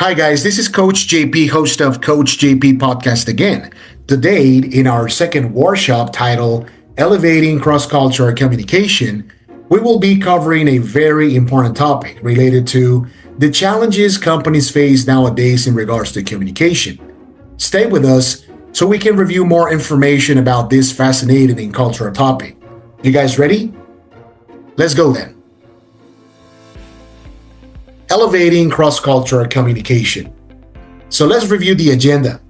Hi, guys. This is Coach JP, host of Coach JP Podcast again. Today, in our second workshop titled Elevating Cross Cultural Communication, we will be covering a very important topic related to the challenges companies face nowadays in regards to communication. Stay with us so we can review more information about this fascinating and cultural topic. You guys ready? Let's go then. Elevating cross-cultural communication. So let's review the agenda.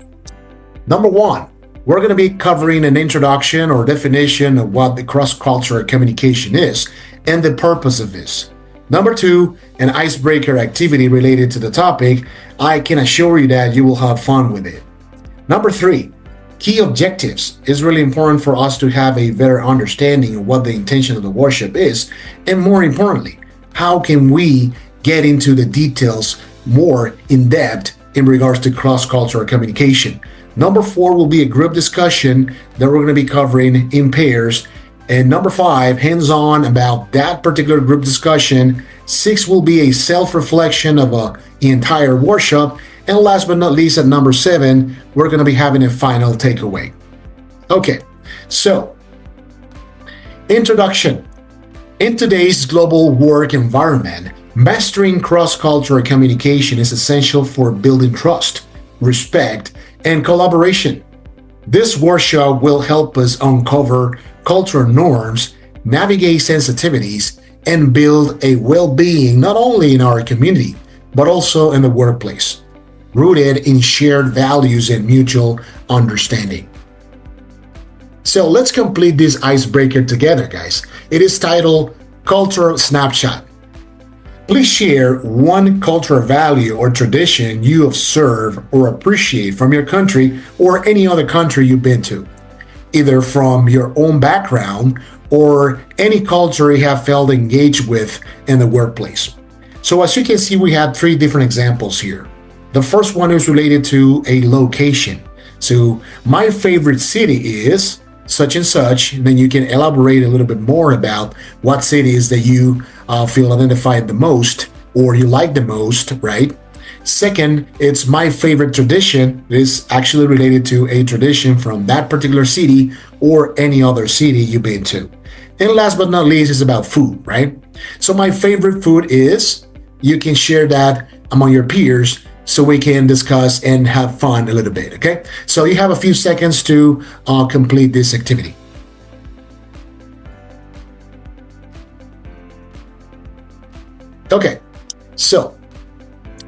Number one, we're going to be covering an introduction or definition of what the cross-cultural communication is and the purpose of this. Number two, an icebreaker activity related to the topic. I can assure you that you will have fun with it. Number three, key objectives. It's really important for us to have a better understanding of what the intention of the workshop is, and more importantly, how can we get into the details more in depth in regards to cross-cultural communication. Number four will be a group discussion that we're going to be covering in pairs. And number five, hands-on about that particular group discussion. Six will be a self-reflection of the entire workshop. And last but not least, at number seven, we're going to be having a final takeaway. Okay, so introduction. In today's global work environment, mastering cross-cultural communication is essential for building trust, respect, and collaboration. This workshop will help us uncover cultural norms, navigate sensitivities, and build a well-being not only in our community, but also in the workplace, rooted in shared values and mutual understanding. So let's complete this icebreaker together, guys. It is titled Cultural Snapshot. Please share one cultural value or tradition you observe or appreciate from your country or any other country you've been to, either from your own background or any culture you have felt engaged with in the workplace. So as you can see, we have three different examples here. The first one is related to a location. So my favorite city is such and such, and then you can elaborate a little bit more about what cities that you feel identified the most or you like the most, right? Second, it's my favorite tradition. Is actually related to a tradition from that particular city or any other city you've been to. And last but not least is about food, right? So my favorite food is, you can share that among your peers so we can discuss and have fun a little bit, okay? So you have a few seconds to complete this activity. Okay, so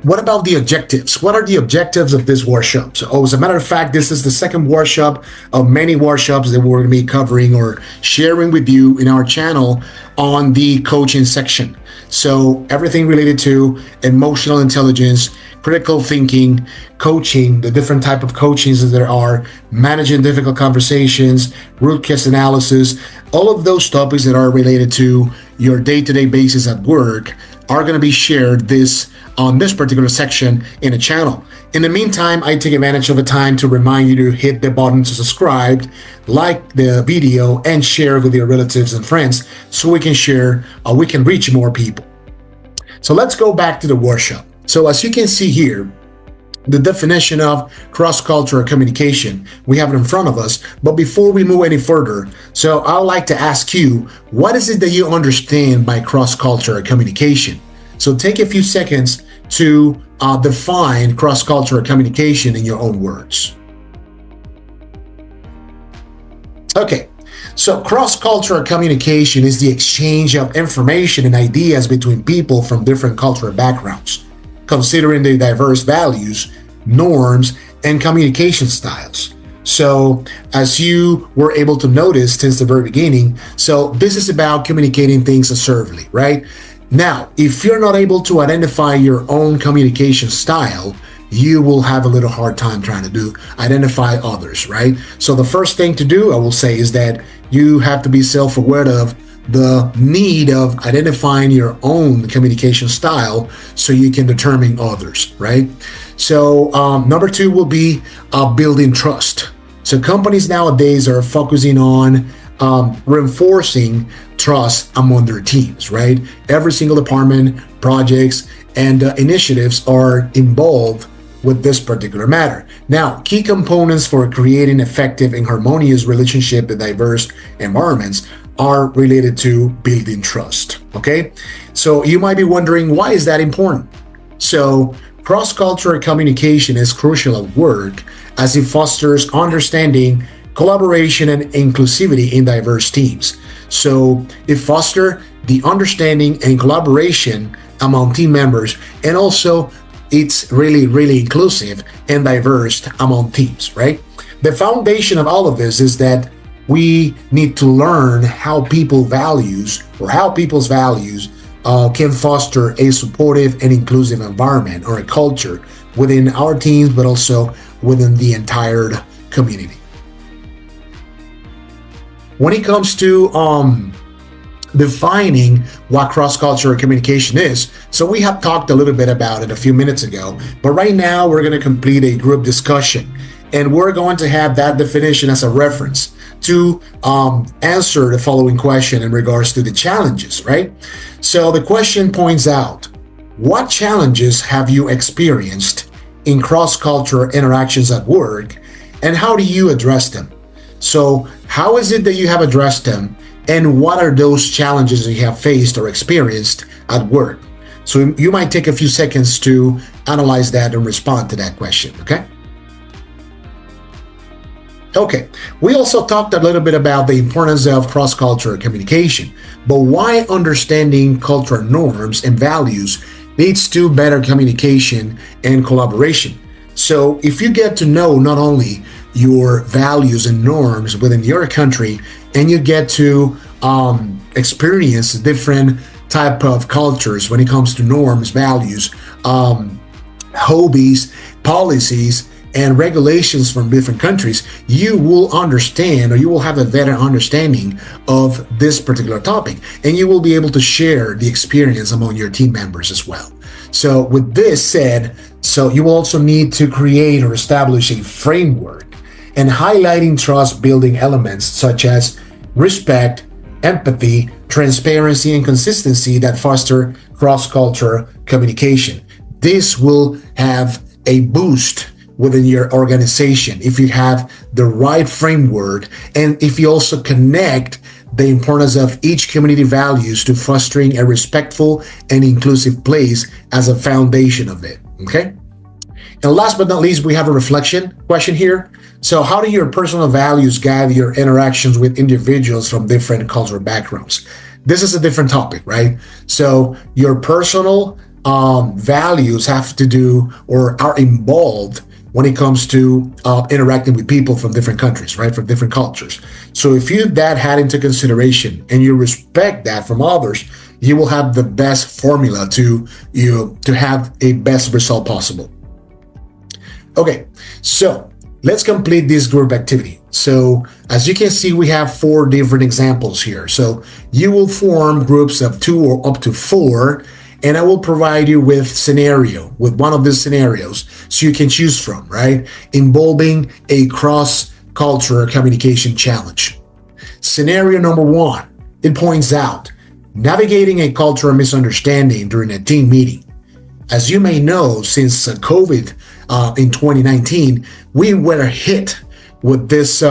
what about the objectives? What are the objectives of this workshop? So, as a matter of fact, this is the second workshop of many workshops that we're going to be covering or sharing with you in our channel on the coaching section. So everything related to emotional intelligence, critical thinking, coaching, the different type of coachings that there are, managing difficult conversations, root cause analysis, all of those topics that are related to your day-to-day basis at work are going to be shared on this particular section in the channel. In the meantime, I take advantage of the time to remind you to hit the button to subscribe, like the video, and share with your relatives and friends so we can reach more people. So let's go back to the workshop. So as you can see here, the definition of cross-cultural communication, we have it in front of us. But before we move any further, so I would like to ask you, what is it that you understand by cross-cultural communication? So take a few seconds to define cross-cultural communication in your own words. Okay, so cross-cultural communication is the exchange of information and ideas between people from different cultural backgrounds, considering the diverse values, norms, and communication styles. So as you were able to notice since the very beginning, so this is about communicating things assertively, right? Now, if you're not able to identify your own communication style, you will have a little hard time trying to identify others, right? So the first thing to do, I will say, is that you have to be self-aware of the need of identifying your own communication style so you can determine others, right? So number two will be building trust. So companies nowadays are focusing on reinforcing trust among their teams, right? Every single department, projects, and initiatives are involved with this particular matter. Now, key components for creating effective and harmonious relationship in diverse environments are related to building trust. Okay, so you might be wondering, why is that important? So cross-cultural communication is crucial at work as it fosters understanding, collaboration, and inclusivity in diverse teams. So it fosters the understanding and collaboration among team members, and also it's really inclusive and diverse among teams, right? The foundation of all of this is that we need to learn how people's values can foster a supportive and inclusive environment or a culture within our teams, but also within the entire community. When it comes to defining what cross-cultural communication is, so we have talked a little bit about it a few minutes ago, but right now we're going to complete a group discussion, and we're going to have that definition as a reference to answer the following question in regards to the challenges, right? So the question points out, what challenges have you experienced in cross-cultural interactions at work, and how do you address them? So how is it that you have addressed them, and what are those challenges that you have faced or experienced at work? So you might take a few seconds to analyze that and respond to that question, okay? Okay, we also talked a little bit about the importance of cross-cultural communication, but why understanding cultural norms and values leads to better communication and collaboration. So if you get to know not only your values and norms within your country, and you get to experience different type of cultures when it comes to norms, values, hobbies, policies, and regulations from different countries, you will understand, or you will have a better understanding of this particular topic, and you will be able to share the experience among your team members as well. So with this said, so you will also need to create or establish a framework and highlighting trust building elements such as respect, empathy, transparency, and consistency that foster cross-cultural communication. This will have a boost within your organization if you have the right framework, and if you also connect the importance of each community values to fostering a respectful and inclusive place as a foundation of it, okay? And last but not least, we have a reflection question here. So how do your personal values guide your interactions with individuals from different cultural backgrounds? This is a different topic, right? So your personal values have to do or are involved when it comes to interacting with people from different countries, right? From different cultures. So if you that had into consideration and you respect that from others, you will have the best formula to have a best result possible. Okay, so let's complete this group activity. So as you can see, we have 4 different examples here. So you will form groups of 2 or up to 4, and I will provide you with one of these scenarios so you can choose from, right? Involving a cross-cultural communication challenge. Scenario number 1, it points out navigating a cultural misunderstanding during a team meeting. As you may know, since COVID in 2019, we were hit with this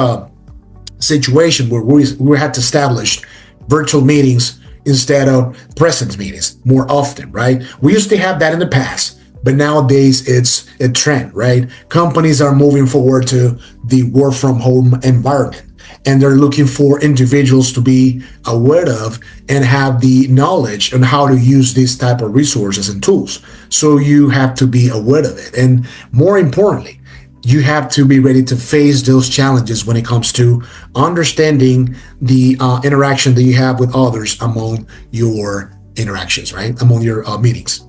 situation where we had to establish virtual meetings instead of present meetings more often, right? We used to have that in the past, but nowadays it's a trend, right? Companies are moving forward to the work from home environment, and they're looking for individuals to be aware of and have the knowledge on how to use these type of resources and tools. So you have to be aware of it. And more importantly, you have to be ready to face those challenges when it comes to understanding the interaction that you have with others among your interactions, right? Among your meetings.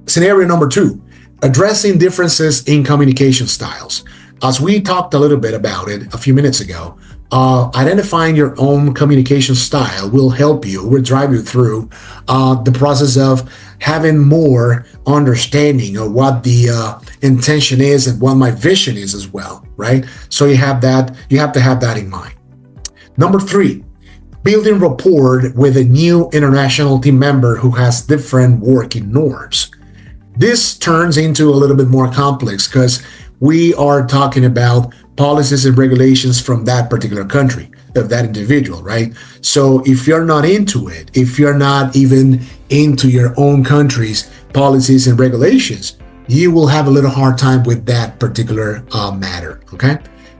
Scenario number 2, addressing differences in communication styles. As we talked a little bit about it a few minutes ago, identifying your own communication style will drive you through the process of having more understanding of what the intention is and what my vision is as well, right? So you have to have that in mind. Number 3, Building rapport with a new international team member who has different working norms. This turns into a little bit more complex because we are talking about policies and regulations from that particular country, of that individual, right? So if you're not into it, if you're not even into your own country's policies and regulations, you will have a little hard time with that particular matter, okay?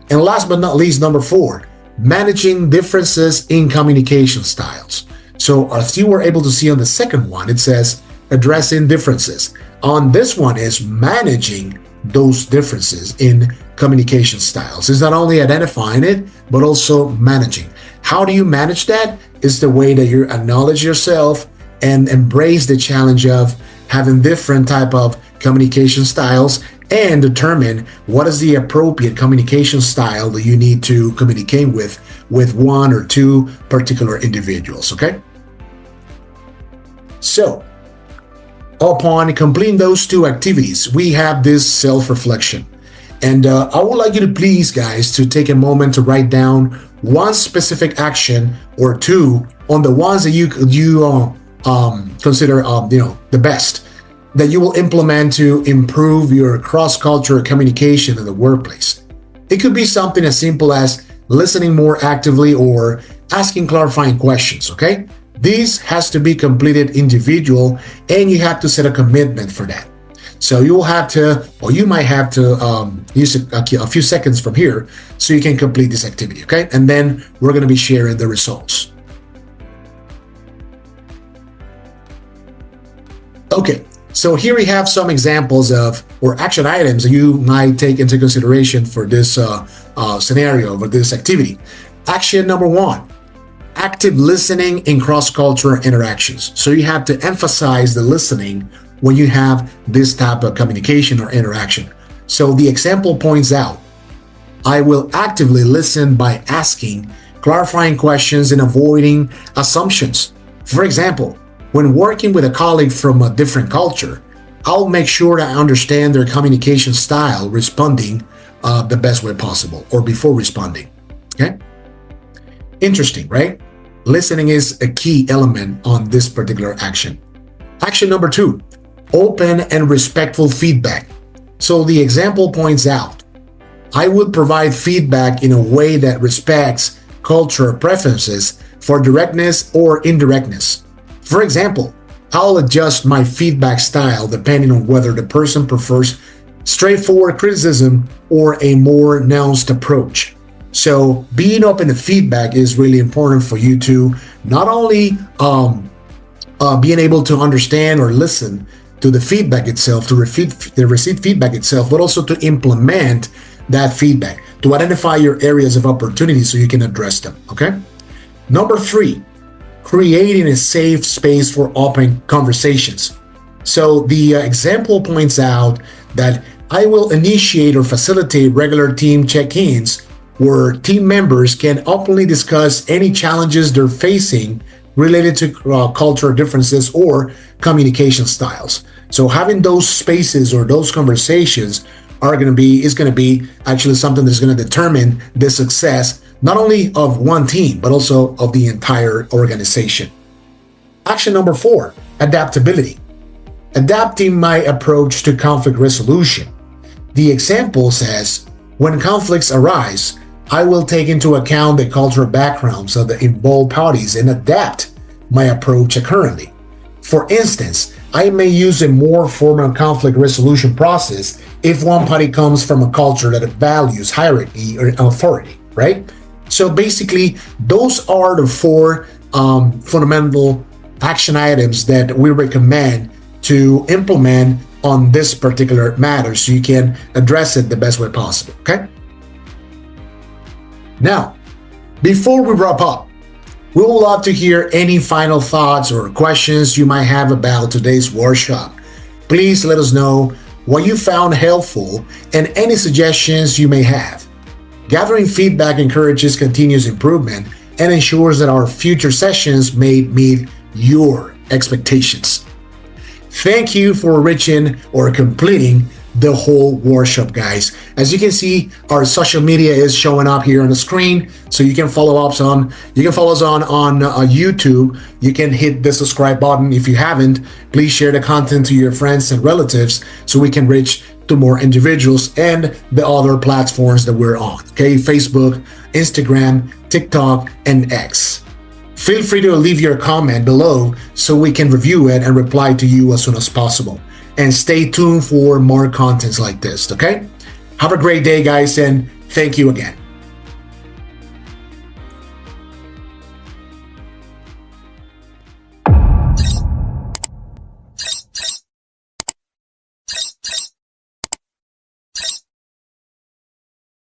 And last but not least, number 4, managing differences in communication styles. So as you were able to see on the second one, it says addressing differences. On this one is managing those differences in communication styles. It's not only identifying it, but also managing. How do you manage that? Is the way that you acknowledge yourself and embrace the challenge of having different type of communication styles and determine what is the appropriate communication style that you need to communicate with one or two particular individuals, okay? So, upon completing those 2 activities, we have this self-reflection. And I would like you to please, guys, to take a moment to write down one specific action or 2 on the ones that you consider, the best that you will implement to improve your cross-cultural communication in the workplace. It could be something as simple as listening more actively or asking clarifying questions, okay? This has to be completed individual, and you have to set a commitment for that. So you will have to, or you might have to use a few seconds from here so you can complete this activity, okay? And then we're gonna be sharing the results. Okay, so here we have some examples of, or action items that you might take into consideration for this scenario, for this activity. Action number 1, active listening in cross-cultural interactions. So you have to emphasize the listening when you have this type of communication or interaction. So the example points out, I will actively listen by asking clarifying questions and avoiding assumptions. For example, when working with a colleague from a different culture, I'll make sure that I understand their communication style, responding the best way possible or before responding, okay? Interesting, right? Listening is a key element on this particular action. Action number 2, open and respectful feedback. So the example points out, I would provide feedback in a way that respects cultural preferences for directness or indirectness. For example, I'll adjust my feedback style depending on whether the person prefers straightforward criticism or a more nuanced approach. So being open to feedback is really important for you to not only being able to understand or listen to the feedback itself, to receive feedback itself, but also to implement that feedback, to identify your areas of opportunity so you can address them, okay? Number 3, creating a safe space for open conversations. So the example points out that I will initiate or facilitate regular team check-ins where team members can openly discuss any challenges they're facing related to cultural differences or communication styles. So having those spaces or those conversations is going to be actually something that's going to determine the success not only of one team, but also of the entire organization. Action number 4, adaptability. Adapting my approach to conflict resolution. The example says, when conflicts arise, I will take into account the cultural backgrounds of the involved parties and adapt my approach accordingly. For instance, I may use a more formal conflict resolution process if one party comes from a culture that values hierarchy or authority, right? So basically, those are the 4 fundamental action items that we recommend to implement on this particular matter so you can address it the best way possible, okay? Now, before we wrap up, we would love to hear any final thoughts or questions you might have about today's workshop. Please let us know what you found helpful and any suggestions you may have. Gathering feedback encourages continuous improvement and ensures that our future sessions may meet your expectations. Thank you for reaching or completing the whole workshop, guys. As you can see, our social media is showing up here on the screen, so you can follow us on. You can follow us on YouTube. You can hit the subscribe button if you haven't. Please share the content to your friends and relatives so we can reach to more individuals and the other platforms that we're on. Okay, Facebook, Instagram, TikTok, and X. Feel free to leave your comment below so we can review it and reply to you as soon as possible. And stay tuned for more contents like this, okay? Have a great day, guys, and thank you again.